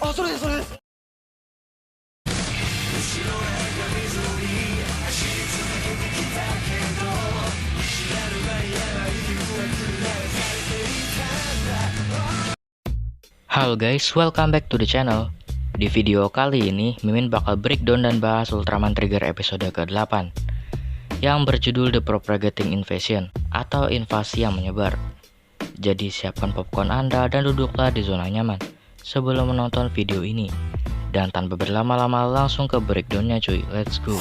あ、それです、それです。Halo guys, welcome back to the channel. Di video kali ini, Mimin bakal breakdown dan bahas Ultraman Trigger episode ke-8 yang berjudul The Propagating Invasion atau invasi yang menyebar. Jadi siapkan popcorn Anda dan duduklah di zona nyaman sebelum menonton video ini. Dan tanpa berlama-lama langsung ke breakdownnya cuy, let's go.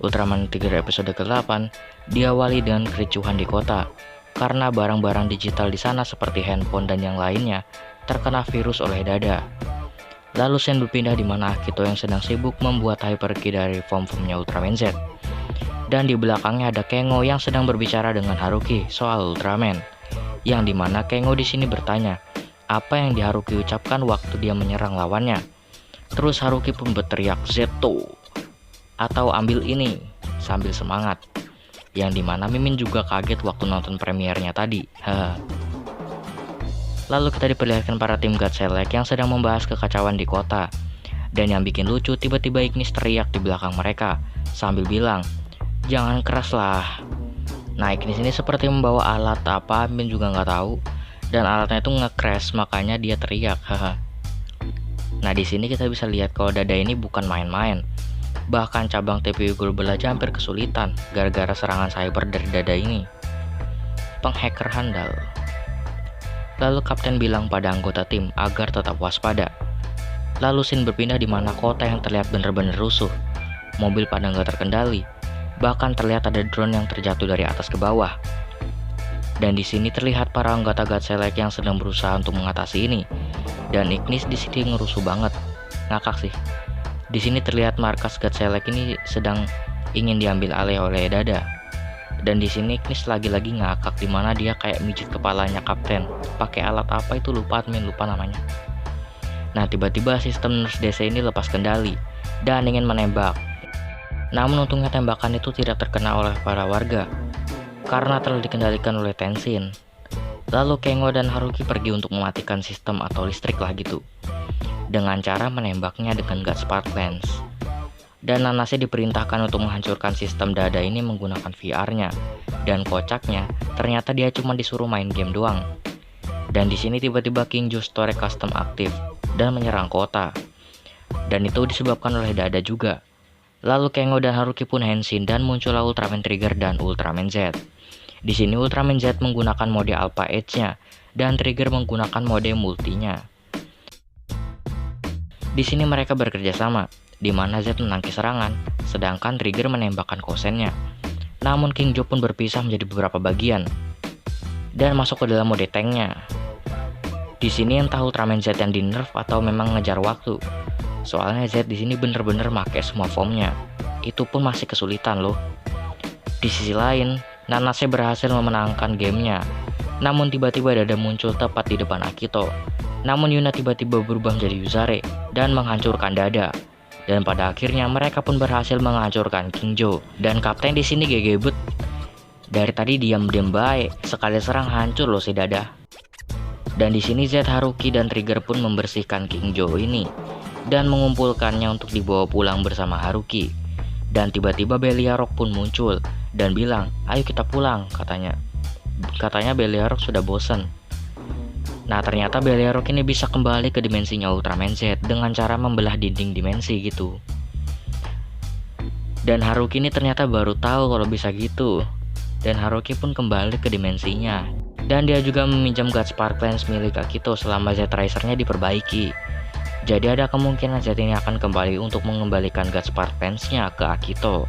Ultraman Trigger episode ke-8 diawali dengan kericuhan di kota karena barang-barang digital di sana seperti handphone dan yang lainnya terkena virus oleh Dada. Lalu scene berpindah di mana Akito yang sedang sibuk membuat hyperkey dari form-formnya Ultraman Z. Dan di belakangnya ada Kengo yang sedang berbicara dengan Haruki soal Ultraman. Yang dimana Kengo di sini bertanya apa yang Haruki ucapkan waktu dia menyerang lawannya. Terus Haruki pun berteriak Zeto atau ambil ini sambil semangat. Yang dimana Mimin juga kaget waktu nonton premiernya tadi. Lalu kita diperlihatkan para tim God Select yang sedang membahas kekacauan di kota. Dan yang bikin lucu, tiba-tiba Ignis teriak di belakang mereka sambil bilang, "Jangan keras lah." Nah, Ignis ini seperti membawa alat apa, Mimin juga nggak tahu. Dan alatnya itu nge-crash, makanya dia teriak. Nah, di sini kita bisa lihat kalau Dada ini bukan main-main. Bahkan cabang TPU Global aja hampir kesulitan gara-gara serangan cyber dari Dada ini. Penghacker handal. Lalu Kapten bilang pada anggota tim agar tetap waspada. Lalu scene berpindah di mana kota yang terlihat bener-bener rusuh. Mobil pada nggak terkendali. Bahkan terlihat ada drone yang terjatuh dari atas ke bawah. Dan di sini terlihat para anggota God Select yang sedang berusaha untuk mengatasi ini. Dan Ignis di sini ngerusuh banget. Ngakak sih. Di sini terlihat markas God Select ini sedang ingin diambil alih oleh Dada. Dan di sini Ignis lagi-lagi ngakak di mana dia kayak mijit kepalanya Kapten. Pakai alat apa itu lupa namanya. Nah, tiba-tiba sistem Nurse DC ini lepas kendali dan ingin menembak. Namun untungnya tembakan itu tidak terkena oleh para warga karena telah dikendalikan oleh Tenshin. Lalu Kengo dan Haruki pergi untuk mematikan sistem atau listrik lah gitu, dengan cara menembaknya dengan God Spark Lens. Dan Nanase diperintahkan untuk menghancurkan sistem Dada ini menggunakan VR-nya. Dan kocaknya, ternyata dia cuma disuruh main game doang. Dan di sini tiba-tiba King Joe Store Custom aktif dan menyerang kota. Dan itu disebabkan oleh Dada juga. Lalu Kengo dan Haruki pun henshin dan muncullah Ultraman Trigger dan Ultraman Z. Di sini Ultraman Z menggunakan mode Alpha Edge-nya dan Trigger menggunakan mode multinya. Di sini mereka bekerja sama, di mana Z menangkis serangan, sedangkan Trigger menembakkan kosennya. Namun King Joe pun berpisah menjadi beberapa bagian dan masuk ke dalam mode tanknya. Di sini entah Ultraman Z yang di nerf atau memang ngejar waktu. Soalnya Z di sini bener-bener make semua formnya. Itu pun masih kesulitan loh. Di sisi lain, Nanase berhasil memenangkan gamenya. Namun tiba-tiba Dada muncul tepat di depan Akito. Namun Yuna tiba-tiba berubah menjadi Yuzare dan menghancurkan Dada. Dan pada akhirnya mereka pun berhasil menghancurkan King Joe. Dan Kapten di sini gegebet. Dari tadi diam-diam baik, sekali serang hancur loh si Dada. Dan di sini Z, Haruki dan Trigger pun membersihkan King Joe ini dan mengumpulkannya untuk dibawa pulang bersama Haruki. Dan tiba-tiba Beliarok pun muncul dan bilang, "Ayo kita pulang," katanya. Katanya Beliarok sudah bosan. Nah, ternyata Beliarok ini bisa kembali ke dimensinya Ultraman Z dengan cara membelah dinding dimensi gitu. Dan Haruki ini ternyata baru tahu kalau bisa gitu. Dan Haruki pun kembali ke dimensinya. Dan dia juga meminjam God Spark Lens milik Akito selama Z Tracer-nya diperbaiki. Jadi ada kemungkinan Z ini akan kembali untuk mengembalikan God Spark Lens-nya ke Akito.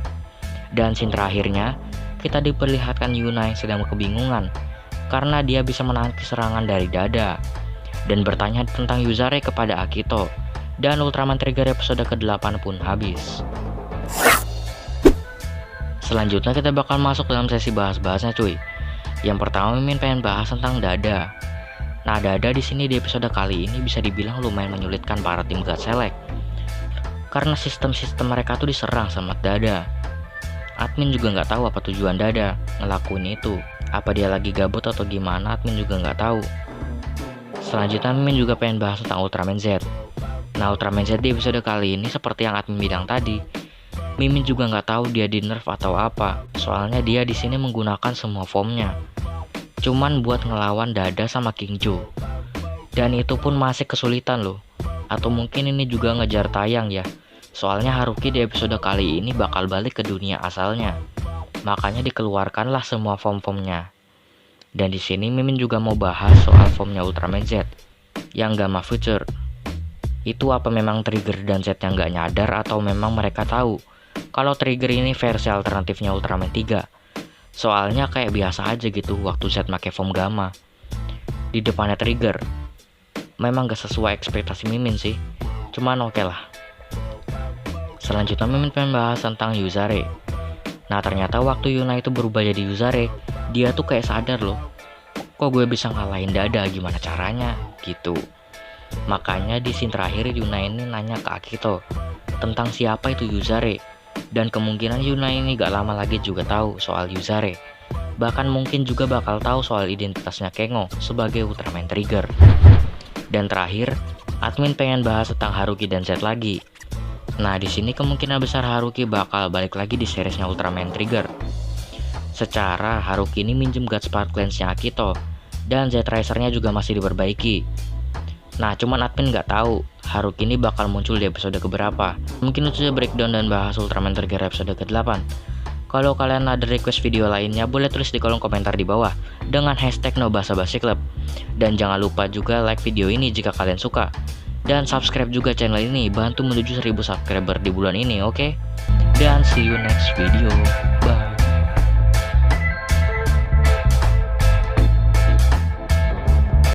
Dan scene terakhirnya, kita diperlihatkan Yuna yang sedang kebingungan karena dia bisa menangkis serangan dari Dada dan bertanya tentang Yuzare kepada Akito. Dan Ultraman Trigger episode ke-8 pun habis. Selanjutnya kita bakal masuk dalam sesi bahas-bahasnya cuy. Yang pertama Mimin pengen bahas tentang Dada. Nah, Dada di sini di episode kali ini bisa dibilang lumayan menyulitkan para tim God Select. Karena sistem-sistem mereka tuh diserang sama Dada. Admin juga nggak tahu apa tujuan Dada ngelakuin itu. Apa dia lagi gabut atau gimana, admin juga nggak tahu. Selanjutnya Mimin juga pengen bahas tentang Ultraman Z. Nah, Ultraman Z di episode kali ini seperti yang admin bilang tadi, Mimin juga nggak tahu dia di nerf atau apa, soalnya dia di sini menggunakan semua formnya, cuman buat ngelawan Dada sama King Joe. Dan itu pun masih kesulitan loh. Atau mungkin ini juga ngejar tayang ya, soalnya Haruki di episode kali ini bakal balik ke dunia asalnya, makanya dikeluarkanlah semua form-formnya. Dan di sini Mimin juga mau bahas soal formnya Ultraman Z yang Gamma Future. Itu apa memang Trigger dan Z yang nggak nyadar, atau memang mereka tahu kalau Trigger ini versi alternatifnya Ultraman 3? Soalnya kayak biasa aja gitu waktu Z make form Gamma. Di depannya Trigger. Memang gak sesuai ekspektasi Mimin sih, cuman oke lah. Selanjutnya Mimin pengen bahas tentang Yuzare. Nah, ternyata waktu Yuna itu berubah jadi Yuzare, dia tuh kayak sadar loh, kok gue bisa ngalahin Dada, gimana caranya gitu. Makanya di scene terakhir Yuna ini nanya ke Akito tentang siapa itu Yuzare, dan kemungkinan Yuna ini gak lama lagi juga tahu soal Yuzare. Bahkan mungkin juga bakal tahu soal identitasnya Kengo sebagai Ultraman Trigger. Dan terakhir, admin pengen bahas tentang Haruki dan Z lagi. Nah, di sini kemungkinan besar Haruki bakal balik lagi di seriesnya Ultraman Trigger. Secara Haruki ini minjem God Spark Lens-nya Akito, dan Z Tracer-nya juga masih diperbaiki. Nah, cuman admin nggak tahu Haruki ini bakal muncul di episode keberapa. Mungkin itu saja breakdown dan bahas Ultraman Trigger episode ke-8. Kalau kalian ada request video lainnya, boleh tulis di kolom komentar di bawah dengan hashtag #nobasabasi_club. Dan jangan lupa juga like video ini jika kalian suka. Dan subscribe juga channel ini, bantu menuju 1000 subscriber di bulan ini, oke? Dan see you next video. Bye.